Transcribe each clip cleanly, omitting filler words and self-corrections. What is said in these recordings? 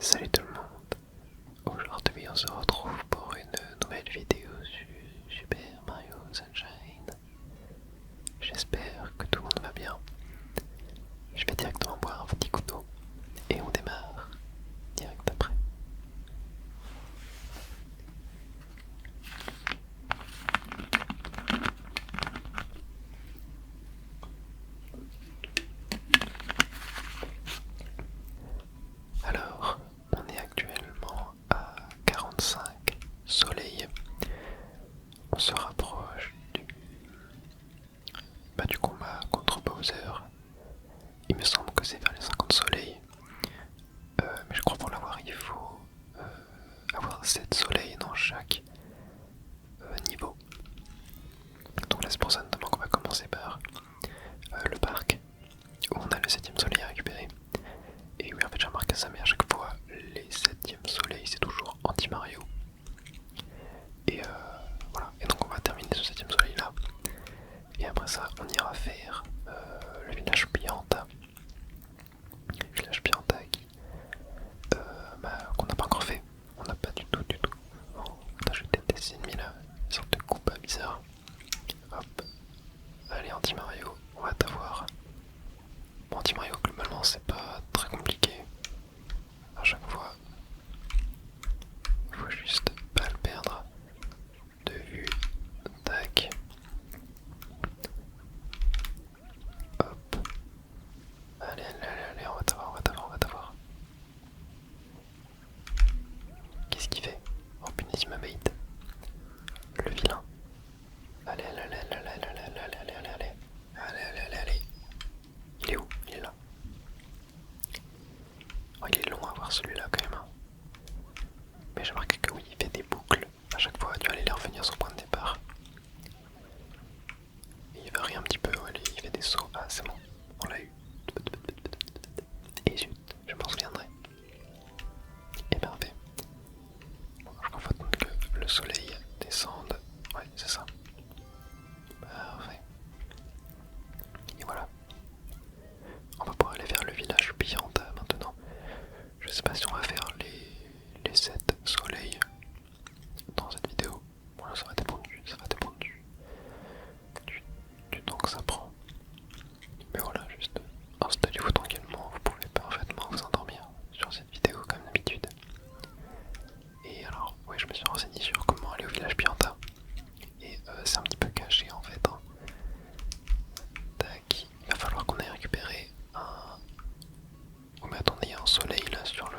Salut tout le monde, aujourd'hui on se retrouve pour une nouvelle vidéo sur Super Mario Sunshine. J'espère que tout le monde va bien. Je vais directement boire un petit coup d'eau et on démarre direct après. Alors, on est actuellement à 45 soleil. On se rapproche du combat contre Bowser. Il me semble que c'est vers les 50 soleils. Mais je crois pour l'avoir, il faut avoir 7 soleils dans chaque niveau. Donc là, c'est pour ça notamment qu'on va commencer par le parc où on a le 7ème soleil à récupérer. Et oui, en fait, j'ai remarqué ça, mais à chaque fois, les 7ème soleils c'est toujours anti-Mario. Et voilà, et donc on va terminer ce 7ème soleil là. Et après ça, on ira faire le village Pianta. Le village Pianta qu'on n'a pas encore fait. On n'a pas du tout. Oh, attends, je vais peut-être ces ennemis là, une sorte de Koopa bizarre. Hop, allez, anti-Mario, on va t'avoir. Bon, anti-Mario, globalement, c'est pas très compliqué. À chaque fois, faut juste pas le perdre de vue. Tac. Hop. Allez, on va t'avoir. Qu'est-ce qu'il fait? Oh punaise, il m'a bait. Le vilain. Allez. Allez. Il est où? Il est là. Oh, il est long à voir celui-là quand même. Mais j'ai remarqué que oui, il fait des boucles. À chaque fois, tu vas aller les revenir sur le point de départ. Et il varie un petit peu, allez, il fait des sauts. Ah, c'est bon, on l'a eu. Et zut, je m'en souviendrai. Et parfait. Bon, je crois qu'il faut attendre que le soleil descende. Ouais, c'est ça. Parfait. Et voilà. On va pouvoir aller vers le village Pianta maintenant. Je sais pas si on va faire les 7 soleils dans cette vidéo. Bon là ça va dépendre du temps que ça prend. Mais voilà, juste installez-vous tranquillement, vous pouvez parfaitement vous endormir sur cette vidéo comme d'habitude. Et alors, ouais, je me suis renseigné sur comment aller au village Pianta. Et c'est un petit peu caché en fait. Hein. Tac, il va falloir qu'on aille récupérer un... Oh mais attendez, il y a un soleil là sur le...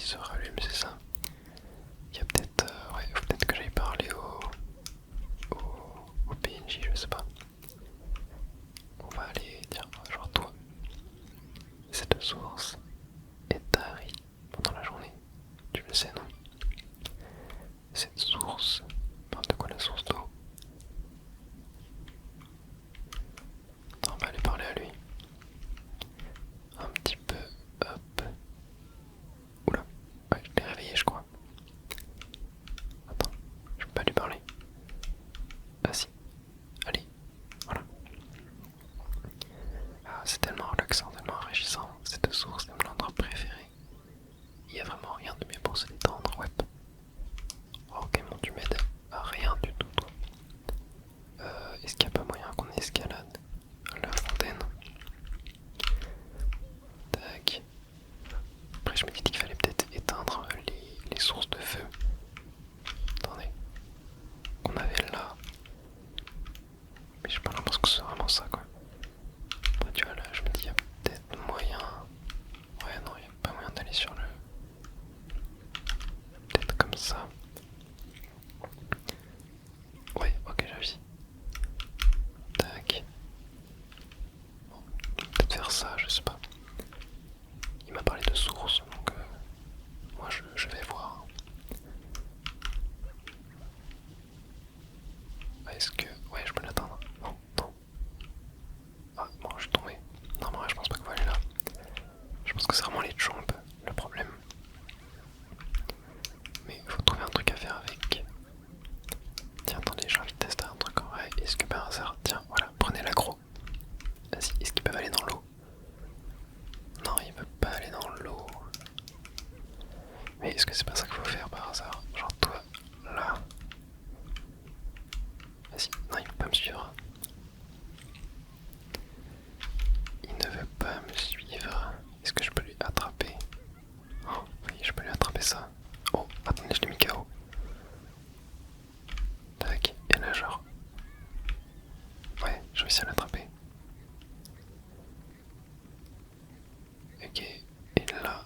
se rallume, c'est ça. Il y a peut-être ouais, faut peut-être que j'aille parler au PNJ, je sais pas. On va aller dire, genre toi, cette source est tarie pendant la journée. Tu le sais, non? Cette source, parle de quoi la source d'eau? On va aller parler à lui. Un petit peu, hop. Oula, ouais, je l'ai réveillé, je crois. Attends, je peux pas lui parler. Ah si, allez, voilà. Ah, c'est tellement relaxant, tellement enrichissant. Cette source est mon endroit préféré. Il y a vraiment rien de mieux pour se détendre, ouais. Oh, ok, bon, tu m'aides à rien du tout, toi. Est-ce qu'il n'y a pas moyen qu'on escalade la fontaine? Tac. Après, je me dis qu'il fallait peut-être éteindre les sources de feu. Attendez. Qu'on avait là. Mais j'ai pas l'impression que c'est vraiment ça, quoi. Après, tu vois, là, je me dis, il y a peut-être moyen. Ouais, non, il n'y a pas moyen d'aller sur le. Peut-être comme ça. Ouais, ok, j'ai réussi. Tac. Bon, peut-être faire ça, je sais pas. Il m'a parlé de source, donc moi je vais voir. Est-ce que. Ouais, je peux l'atteindre. Non, non. Ah, bon, je suis tombé. Non, mais ouais, je pense pas qu'il faut aller là. Je pense que c'est vraiment les jambes le problème. Mais il faut trouver un truc à faire avec. Tiens, attendez, j'ai envie de tester un truc en vrai. Est-ce que par hasard. Tiens, voilà, prenez l'aggro. Vas-y, est-ce qu'ils peuvent aller dans l'eau? Non, ils peuvent pas aller dans l'eau. Mais est-ce que c'est pas ça qu'il faut faire par hasard? Genre toi, là. Vas-y, non, il peut pas me suivre. Il ne veut pas me suivre. Est-ce que je peux lui attraper? Oh, oui, je peux lui attraper ça. Oh, attendez, je l'ai mis KO. Tac, et là genre... Ouais, j'ai réussi à l'attraper. Ok, et là...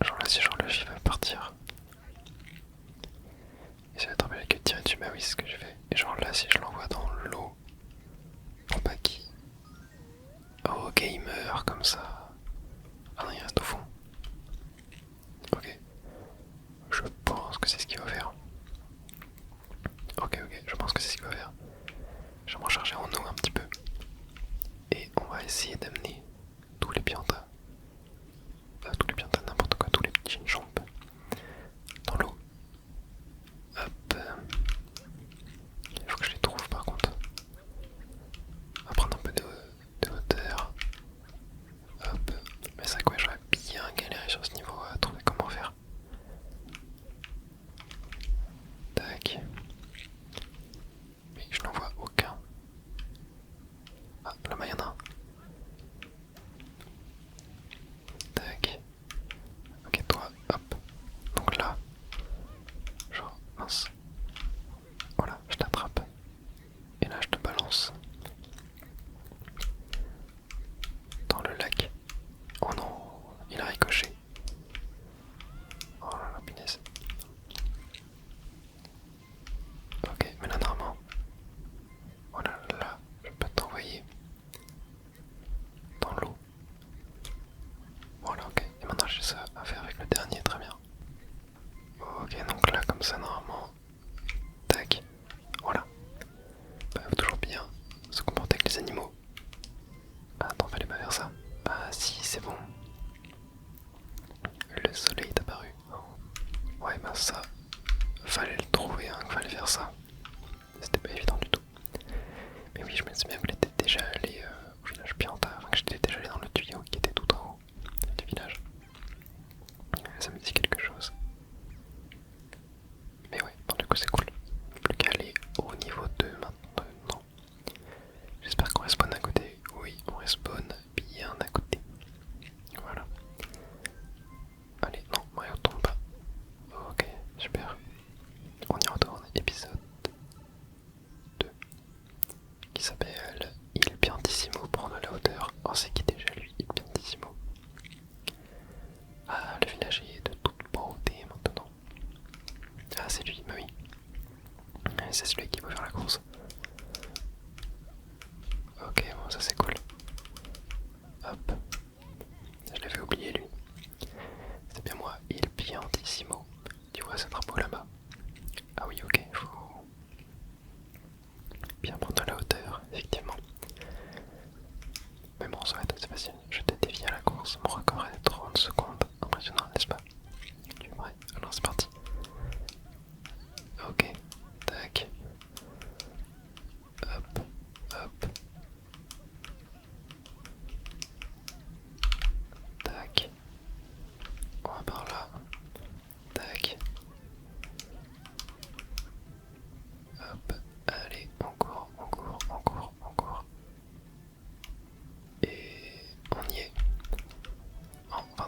Genre là, si je relâche, il va partir. Et si l'attraper avec le tirer dessus, bah oui, c'est ce que je fais. Et genre là, si je l'envoie dans l'eau... Pour pas qu'il... Oh, ok, il meurt comme ça. Ah non, il reste au fond. Ok. Je pense que c'est ce qu'il va faire. Ok, ok, je pense que c'est ce qu'il va faire. Je vais me recharger en eau un petit peu. Et on va essayer d'amener tous les piantas. Tous les piantas, n'importe quoi, tous les petits chinchomps dans l'eau. Hop. Il faut que je les trouve par contre. On va prendre un peu de hauteur. Hop. Mais c'est quoi, j'aurais bien galéré sur ce niveau à trouver comment faire. Tac. Mais je n'en vois aucun. Ah, là-bas y'en a un. Tac. Ok, toi, hop. Donc là, genre, mince. Voilà, je t'attrape. Et là, je te balance dans le lac. Oh non, il a ricoché. Oh là là, punaise. Ok, mais là, normalement. Voilà, là, je peux t'envoyer dans l'eau. Voilà, ok. Et maintenant, j'ai ça à faire avec le dernier, très bien. Ok, donc là, comme ça, normalement. Tac. Voilà. Bah, faut toujours bien se comporter avec les animaux. Ah, attends, fallait pas faire ça. Ah, si, c'est bon. Le soleil est apparu. Ouais, bah ça, fallait le trouver, hein, fallait faire ça. C'était pas évident du tout. Mais oui, je me souviens que j'étais déjà allé au village Pianta, enfin que j'étais déjà allé dans le tuyau qui était tout en haut du village. Ça me dit quelque chose. Mais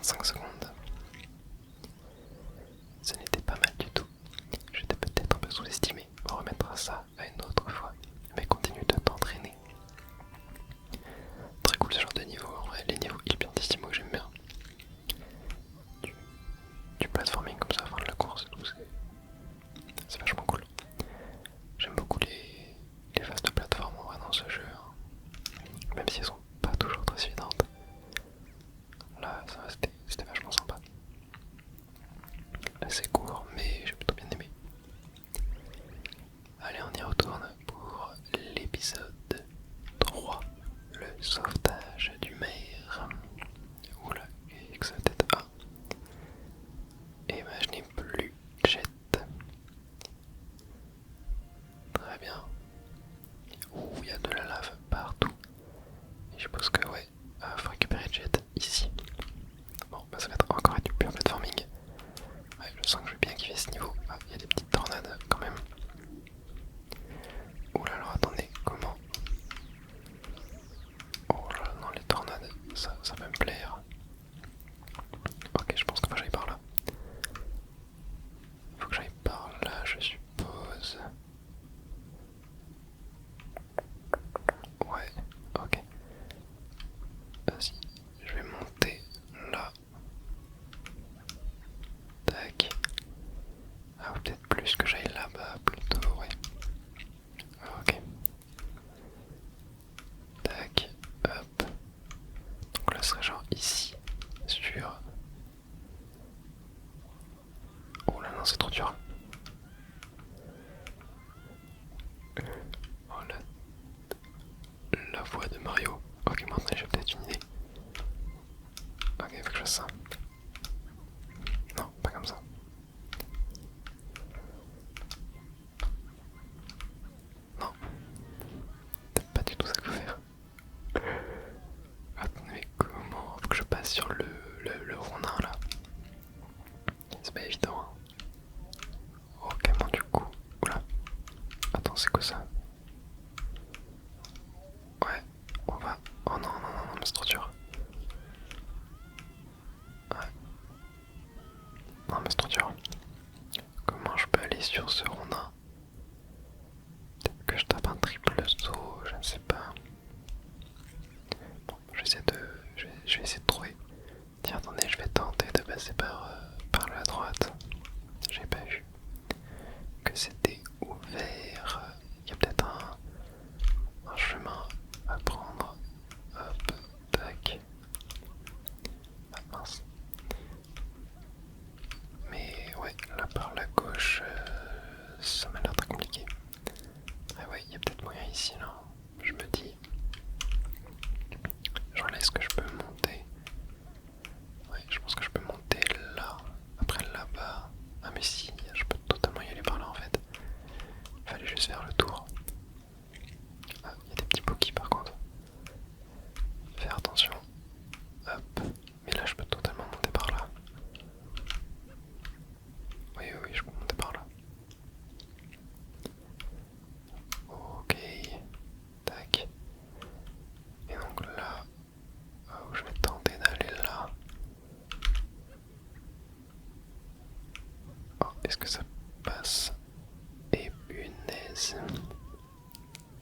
25 secondes. Ce n'était pas mal du tout. J'étais peut-être un peu sous-estimé. On remettra ça à une autre fois. Mais continue de t'entraîner. Très cool ce genre de niveau. En vrai, les niveaux hypertissimo que j'aime bien. Du platforming comme ça, fin de la course et tout. C'est vachement cool. J'aime beaucoup les phases de plateforme en vrai dans ce jeu. Même si elles sont pas toujours très évidentes. Là, ça c'était vachement sympa. Assez court, mais j'ai plutôt bien aimé. Allez, on y retourne pour l'épisode 3, le sauvetage du maire. Oula, que ça peut-être A. Et bah, je n'ai plus jet. Très bien. Ouh, il y a de la lave partout. Et je pense que, ouais, faut récupérer le jet ici. Bon, bah, ça va être encore du pur platforming. Ouais, je sens que je vais bien kiffer ce niveau. Ah, il y a des petites tornades quand même. Oula, alors attendez, comment? Oh là là, non, les tornades, ça peut me plaire. Ok, je pense qu'il faut que j'aille par là. Faut que j'aille par là, je suppose. Ouais, ok. Vas-y, je vais monter là. Tac. Ah, peut-être plus que j'aille là-bas, plutôt, ouais. Ok. Tac, hop. Donc là, ce serait genre ici, sur... Oh là non, c'est trop dur. Oh la voix de Mario. Ok, maintenant j'ai peut-être une idée. Ok, faut que je fasse ça. Non, pas comme ça. Non, c'est pas du tout ça qu'il faut faire. Attendez, mais comment? Faut que je passe sur le rondin là. C'est pas évident. Hein. Ok, bon, du coup. Oula. Attends, c'est quoi ça? Ouais, on va. Oh non, non, non, non, mais c'est trop dur. Ouais. Non, mais c'est trop dur. Comment je peux aller sur ce rondin? Peut-être que je tape un triple saut, je ne sais pas. Bon, je vais essayer de trouver. Tiens, attendez, je vais tenter de passer par la droite. J'ai pas vu que c'était ouvert. Il y a peut-être un chemin à prendre. Hop, tac. Ah mince. Mais ouais, là par la gauche, ça m'a l'air très compliqué. Ah ouais, il y a peut-être moyen ici, là. Je me dis. Genre là, est-ce que je peux monter? Ouais, je pense que je peux monter là. Après là-bas. Ah mais si, je peux totalement y aller par là en fait. Fallait juste faire le tour. Ah, il y a des petits pokis par contre. Faire attention. Hop. Mais là je peux totalement monter par là. Oui, oui, oui, je peux monter par là. Ok. Tac. Et donc là, je vais tenter d'aller là. Oh, est-ce que ça passe? Et punaise.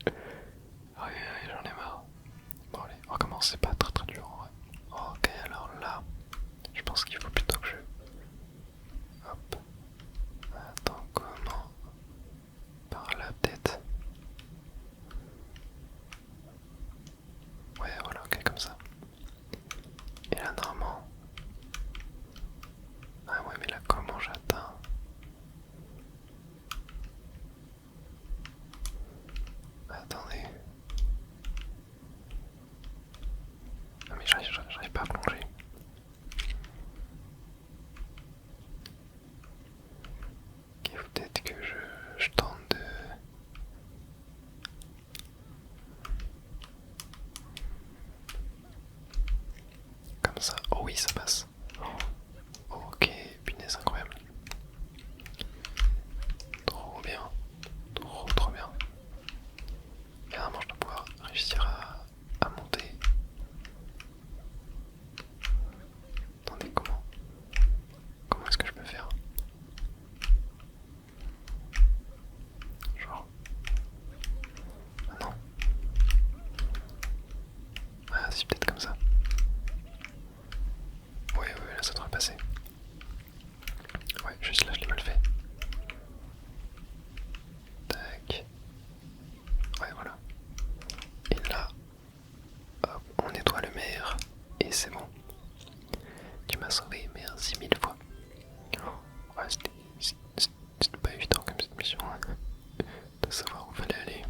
Ouais, j'en ai marre. Bon allez, on recommence, c'est pas très dur en vrai. Ok, alors là, je pense qu'il faut plutôt que je... Hop. Attends, comment? Par là peut-être? Ouais, voilà, ok, comme ça. Et là, normalement... Ah ouais, mais là, comment j'atteins? Attendez. Ah mais j'arrive pas à plonger. Ok, peut-être que je tente de... Comme ça. Oh oui, ça passe. Oh, ok, punaise, incroyable. Trop bien. Trop bien. Et vraiment, je dois pouvoir réussir à monter. Attendez, sauvé, mais 6000 fois. Ouais, c'était pas évident comme cette mission, hein, de savoir où fallait aller.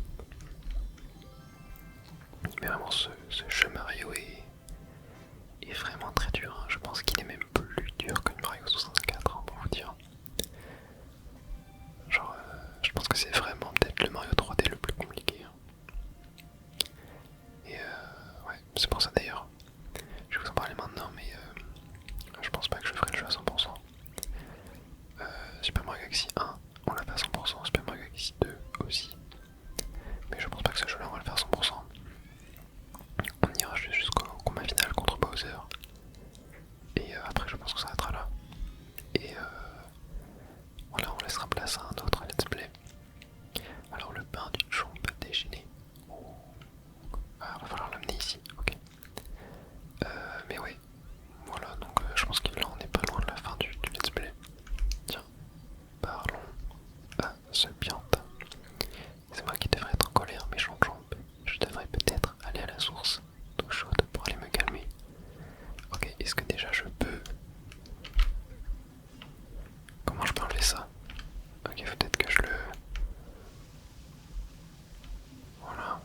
Mais vraiment, ce jeu Mario est vraiment très dur, hein. Je pense qu'il est même plus dur que le Mario 64, hein, pour vous dire. Genre, je pense que c'est vraiment peut-être le Mario 3D le plus compliqué, hein. Et ouais, c'est pour ça d'ailleurs. Je vais vous en parler maintenant, mais je pense pas que je ferai le jeu à 100%. Super Mario Galaxy 1, on l'a fait à 100%, Super Mario Galaxy 2 aussi. Mais je pense pas que ce jeu-là on va le faire à 100%. On ira juste jusqu'au combat final contre Bowser. Et après je pense qu'on s'arrêtera là. Et voilà, on laissera place à un autre let's play. Alors le bain d'une chambre déchaînée. Oh. Ah, va falloir l'amener ici, ok. Mais ouais, voilà, donc je pense que là on n'est pas loin de la fin du let's play. Tiens, parlons à ce pianta. C'est moi qui devrais être en colère, méchant champ. Je devrais peut-être aller à la source d'eau chaude pour aller me calmer. Ok, est-ce que déjà je peux... Comment je peux enlever ça? Ok, faut peut-être que je le... Voilà.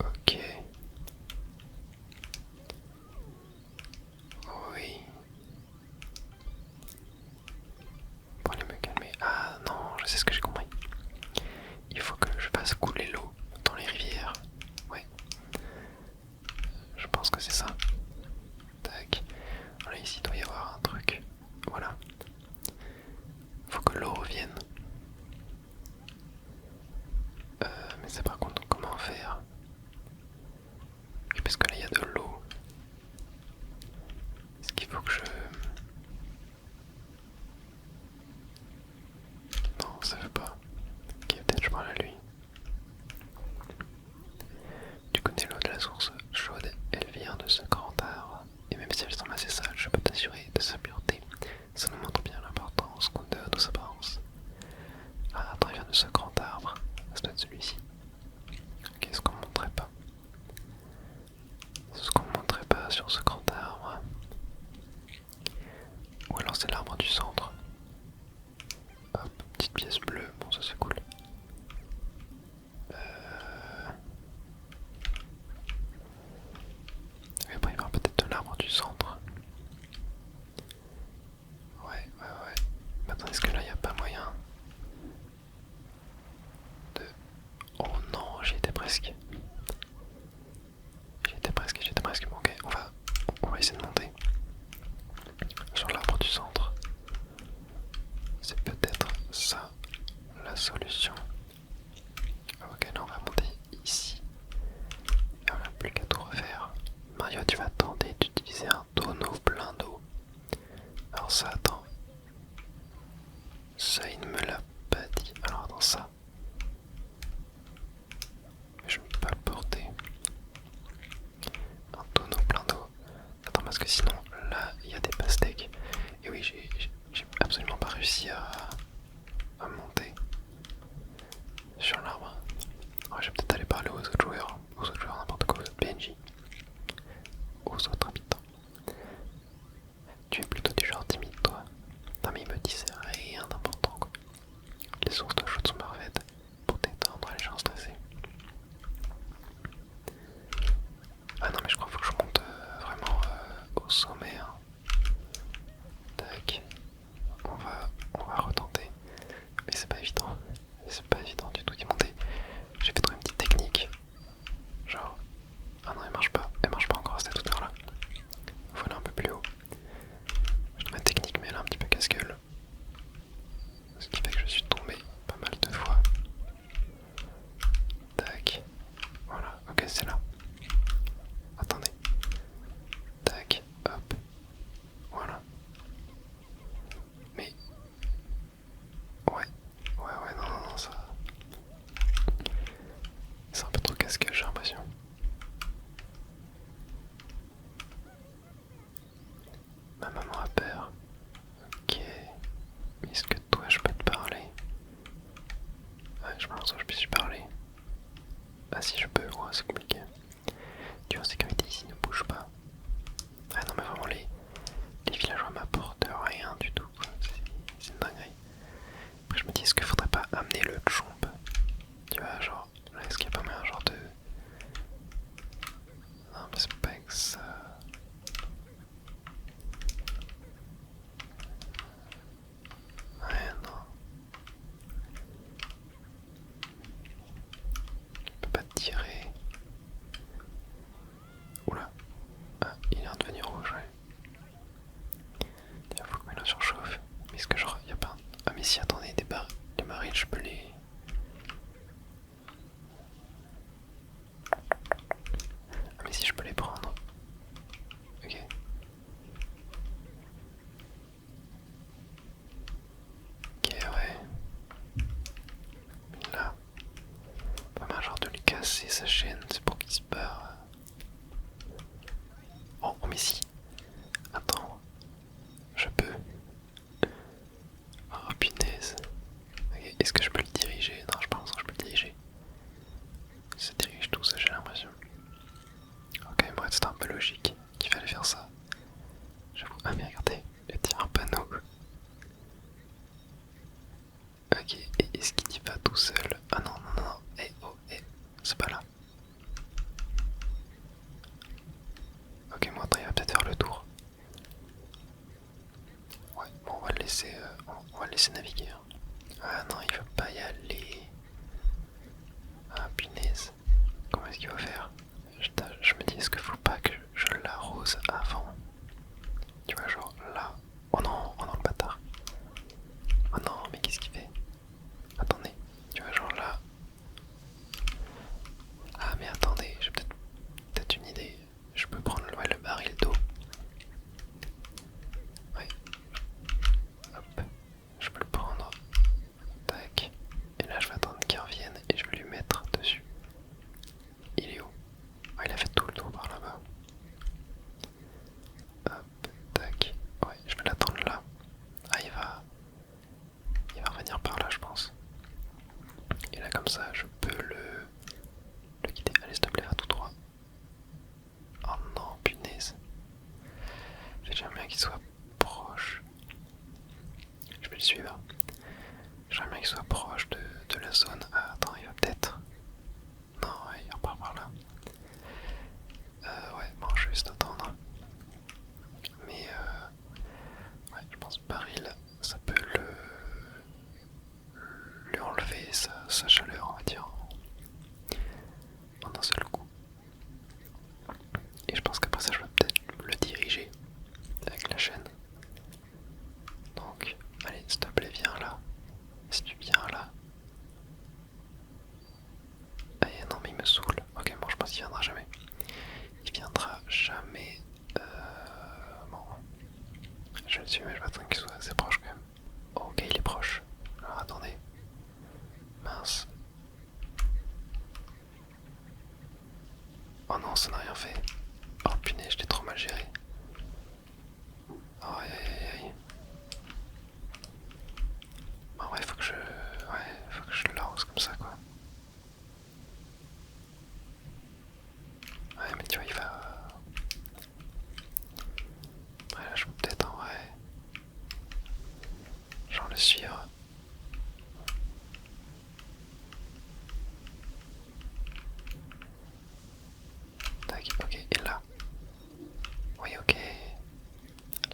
Ok. Oui. Pour aller me calmer. Ah non, je sais ce que j'ai compris. Il faut que je fasse couler l'eau dans les rivières. Ouais. Je pense que c'est ça. Tac. Voilà, ici il doit y avoir un truc. Voilà. Faut que l'eau revienne. Mais c'est par contre comment faire? Parce que là il y a de l'eau. Est-ce qu'il faut que je... Non, ça veut pas. Ok, peut-être je parle à lui. Tu connais l'eau de la source chaude, elle vient de ce grand arbre. Et même si elle semble assez sale, je peux t'assurer de sa pureté. Ça nous montre bien l'importance qu'on donne aux apparences. Ah, très bien de ce grand arbre. Ça doit être celui-ci. Ok, est-ce qu'on ne montrait pas? Est-ce qu'on ne montrait pas sur ce grand arbre? Ou alors c'est l'arbre du centre. Hop, petite pièce bleue, bon ça c'est cool. Et après il y aura peut-être de l'arbre du centre. Ouais. Mais attends, est-ce que là il n'y a pas moyen de... Oh non, j'y étais presque. J'y étais presque. Bon, ok, on va essayer de monter sur l'arbre du centre. C'est peut-être ça la solution. Ok, là on va monter ici. Et on n'a plus qu'à tout refaire. Mario, tu vas tenter d'utiliser un tonneau plein d'eau. Alors ça, attends. Ça, il ne me l'a pas dit. Alors attends, ça. Mais je ne peux pas le porter. Un tonneau plein d'eau. Attends, parce que sinon, là, il y a des pastèques. Et oui, j'ai absolument pas réussi à monter sur l'arbre. Ouais, je vais peut-être aller parler aux autres joueurs. Aux autres joueurs, n'importe quoi, aux autres PNJ. Aux autres habitants. Tu es plutôt du genre timide, toi. Non, mais il me dit c'est rien d'important, quoi. Les sources d'eau chaude sont parfaites pour détendre les gens stressés. Ah non, mais je crois qu'il faut que je monte vraiment au sommet, hein. Tac. On va retenter. c'était un peu logique qu'il fallait faire ça. J'avoue. Ah mais regardez, il tire un panneau. Ok, et est-ce qu'il y va tout seul? Ah non, non, non, eh oh, eh, c'est pas là. Ok, moi attends, il va peut-être faire le tour. Ouais, bon, on va le laisser, on va le laisser naviguer. Hein. Ah non, il veut pas y aller. Ah punaise, comment est-ce qu'il va faire? Je me dis, est-ce qu'il faut pas que je l'arrose avant? Tu vois, genre là. Oh non, le bâtard. Oh non, mais qu'est-ce qu'il fait? Attendez, tu vois, genre là. Ah, mais attendez, j'ai peut-être une idée. Je peux prendre ouais, le baril d'eau. Ouais. Hop. Je peux le prendre. Tac. Et là, je vais attendre qu'il revienne et je vais lui mettre dessus. Il est où? Ah, il a fait tout le tour par là-bas. Hop. Tac. Ouais, je vais l'attendre là. Ah, il va revenir par là, je pense. Et là, comme ça, je peux le guider. Allez, s'il te plaît, va tout droit. Oh non, punaise. J'aimerais bien qu'il soit proche. Je vais le suivre. J'aimerais bien qu'il soit proche de la zone. Ah, attends, il va peut-être. Non, ouais, il repart par là. Ouais, bon, je vais juste attendre. Mais ouais, je pense que baril, ça peut lui enlever sa chaleur, on va dire, en un seul coup. Et je pense qu'après ça, je vais peut-être le diriger avec la chaîne. Donc, allez, s'il te plaît, viens là. Si tu viens là. Ah non, mais il me saoule. Ok, bon, je pense qu'il viendra jamais. Il viendra jamais. Bon. Je le suis, mais je vais attendre qu'il soit assez proche quand même. Ok, il est proche. Alors attendez. Mince. Oh non, ça n'a rien fait. Oh punaise, je l'ai trop mal géré. Oh, aïe aïe aïe. Bon, ouais, faut que je. Ouais, faut que je l'arrose comme ça quoi. Ouais, mais tu vois, il va. Ouais, là, je peux peut-être en vrai. Genre le suivre. Tac, ok, et là. Oui, ok.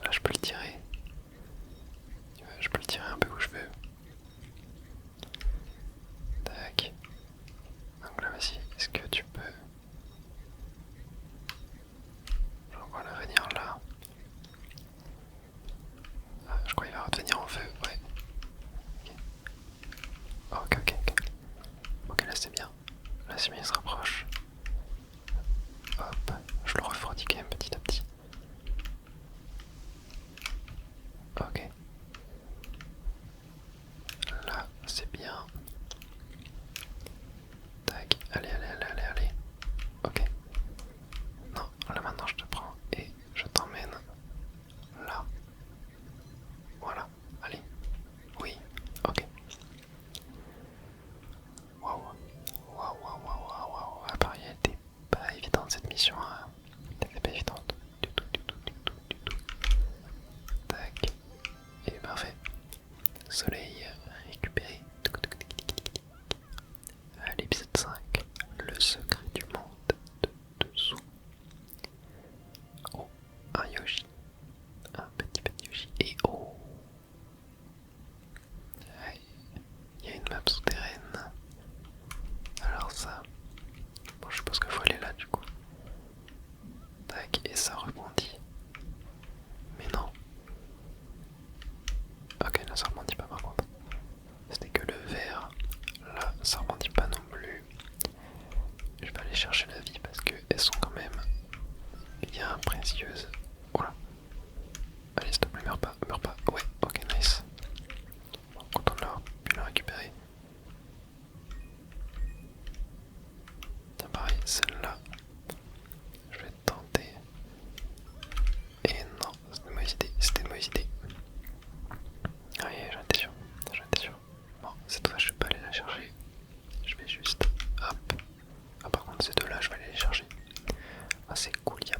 Là, je peux le tirer. Je peux le tirer un peu où je veux. Tac. Donc là, vas-y, est-ce que tu peux. J'envoie le venir là. Ah, je crois qu'il va redevenir en feu, ouais. Ok, ok, ok. Ok, là c'est bien. Là c'est bien, il se rapproche. Hop, je le refroidis quand même petit à petit. Ok. Là, c'est bien. Tac, allez, allez, allez, allez, allez. Ok. Non, là maintenant je te prends et je t'emmène là. Voilà, allez. Oui, ok. Waouh. Waouh, waouh, waouh, waouh. Ah, pareil, elle était pas évidente cette mission. Hein. Elle était pas évidente. Du tout, du tout, du tout, du tout. Tac. Et parfait. Soleil récupéré. L'épisode 5. Le secret du monde de dessous. Oh, un Yoshi. Un petit Yoshi. Et oh, il y a une map souterraine. Alors ça. Bon, je suppose qu'il faut aller là du coup. Tac, et ça rebondit. Mais non. Ok, là ça rebondit pas par contre. C'était que le vert. Là, ça rebondit pas non plus. Je vais aller chercher la vie parce qu'elles sont quand même bien précieuses. Voilà. Allez, s'il te plaît, meurs pas, meurs pas. Ouais, ok, nice. Bon, content de l'avoir pu la récupérer. Tiens, pareil, celle-là. Je vais tenter. Et non, c'était une mauvaise idée, c'était une mauvaise idée. Ah oui, j'en étais sûr, j'en étais sûr. Bon, cette fois je vais pas aller la chercher. Je vais juste, hop. Ah par contre ces deux-là, je vais aller les chercher. Ah c'est cool, il y a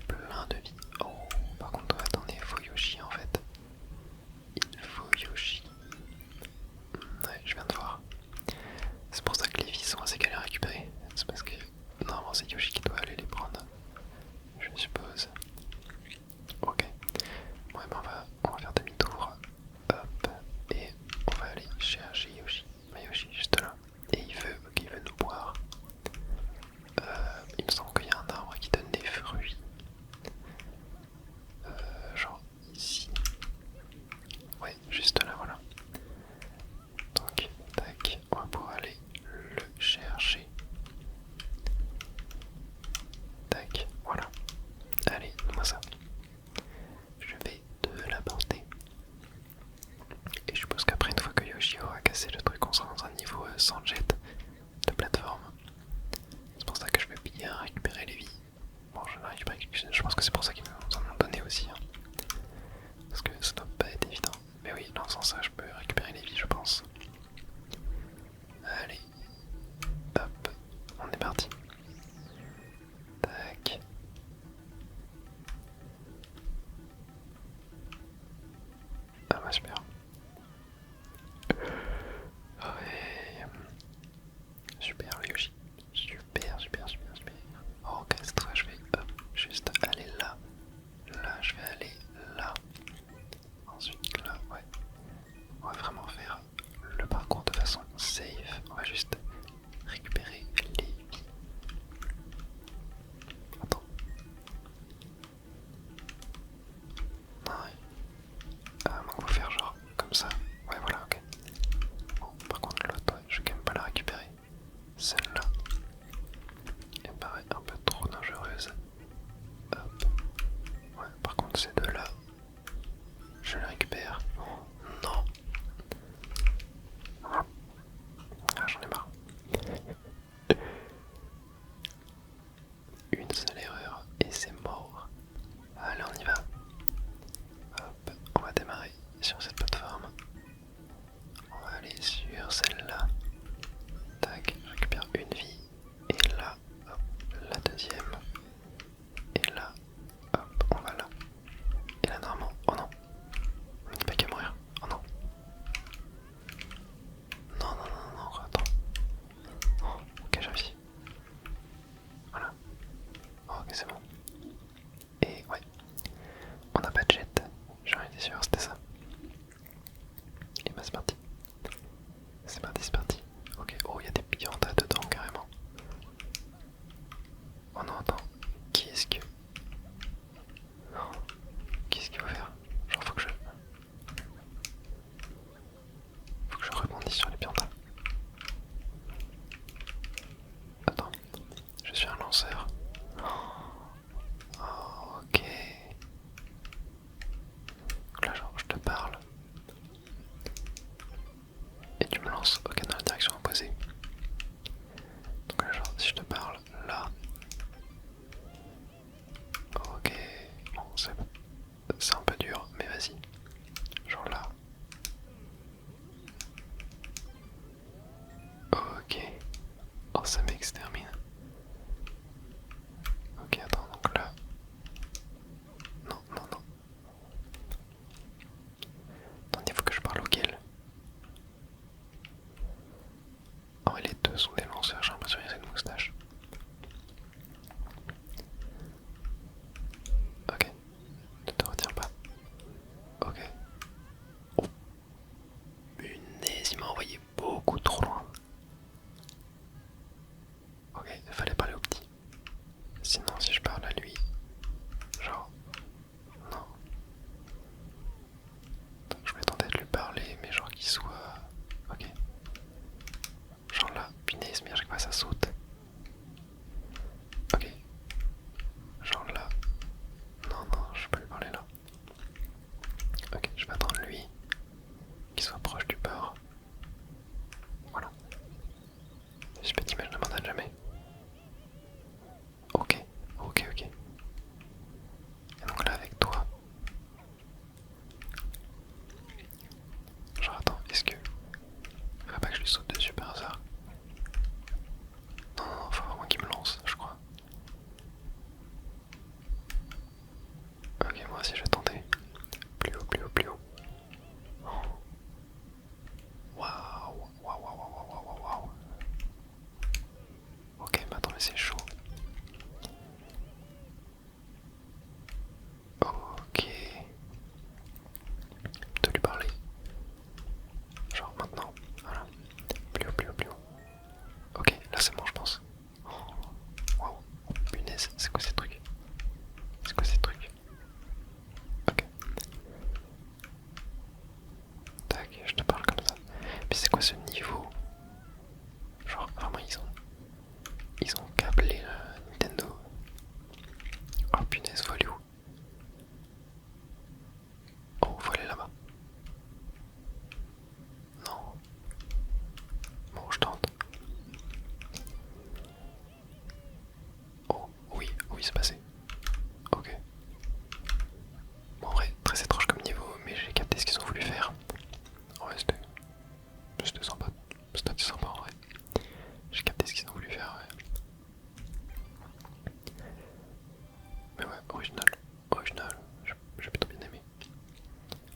original. Original, j'ai plutôt bien aimé.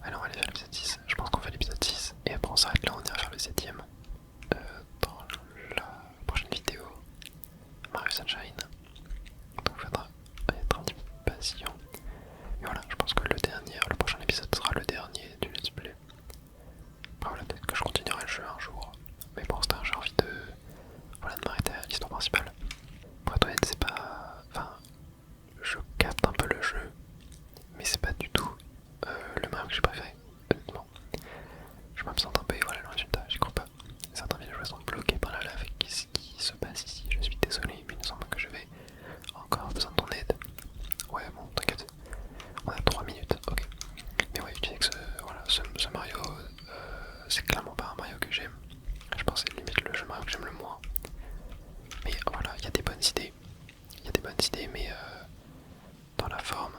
Allez, on va aller faire l'épisode 6. Je pense qu'on fait l'épisode 6 et après on s'arrête là, on ira faire le 7ème dans la prochaine vidéo. Mario Sunshine. Donc il faudra être un petit peu patient. Et voilà, je pense que le prochain épisode sera le dernier du let's play. Après voilà, peut-être que je continuerai le jeu un jour. Mais pour l'instant j'ai envie de, voilà, de m'arrêter à l'histoire principale. Pour être honnête, c'est pas... Enfin, je capte un peu le jeu, mais c'est pas du tout le Mario que j'ai préféré, honnêtement. Je m'absente un peu et voilà le résultat, j'y crois pas. Certains villageois sont bloqués par la lave. Qu'est-ce qui se passe ici? Je suis désolé, mais il me semble que je vais encore besoin de ton aide. Ouais, bon, t'inquiète. On a 3 minutes, ok. Mais ouais, tu sais que ce Mario, c'est clairement pas un Mario que j'aime. Je pense que c'est limite le jeu Mario que j'aime le moins. Mais voilà, il y a des bonnes idées. Il y a des bonnes idées, mais dans la forme,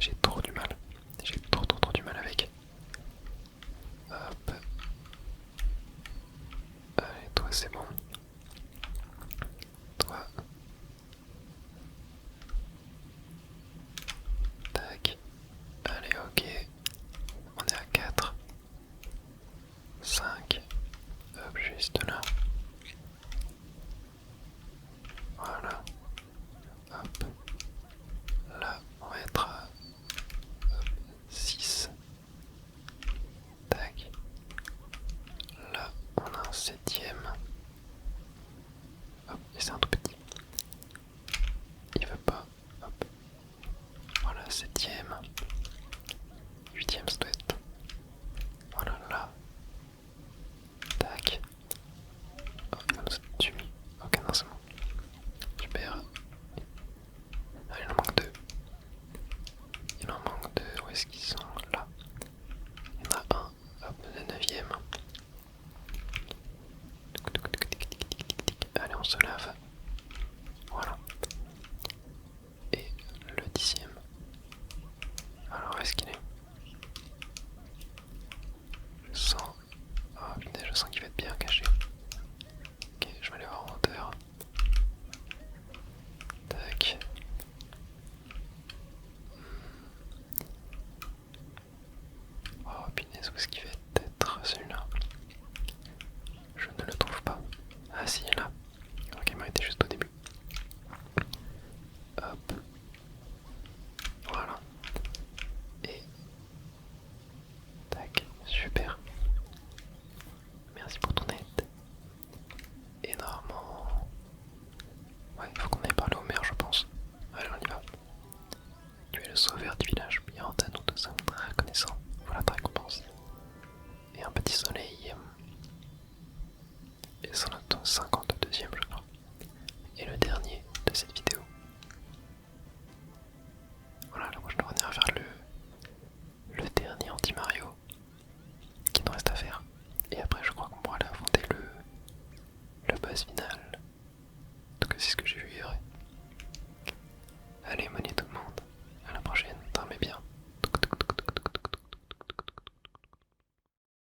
j'ai trop du mal. J'ai trop du mal avec. Hop. Allez, toi c'est bon. Toi. Tac. Allez, ok. On est à 4. 5. Hop, juste là. Voilà. Hop. Là, on va être à 6. Tac. Là, on a un 7ème. Hop, et c'est un tout petit. Il veut pas. Hop. Voilà, 7ème. 8ème, ça doit être. Voilà, là. Tac. Oh, il va nous être dessus. Ok, non, c'est bon. Super. Ah, il en manque 2. Il en manque 2. Où est-ce qu'ils sont? Là. Il y en a un. Hop, le 9ème. Allez, on se lave. Voilà. Et le 10ème. Alors, où est-ce qu'il est? Je sens. Oh putain, je sens qu'il va être bien caché. Ok, je vais aller voir en hauteur. Tac. Oh punaise, où est-ce qu'il va être celui-là? Je ne le trouve pas. Ah si, il est là. Ok, il m'a été juste au début. Hop. Voilà. Et... Tac, super. Merci pour ton aide. Et normalement... Ouais, il faut qu'on aille parler au maire, je pense. Allez, on y va. Tu es le sauveur du village brillant, nous te sommes très reconnaissants. Voilà ta récompense. Et un petit soleil. Et c'est notre 52ème, je crois. Et le dernier de cette vidéo.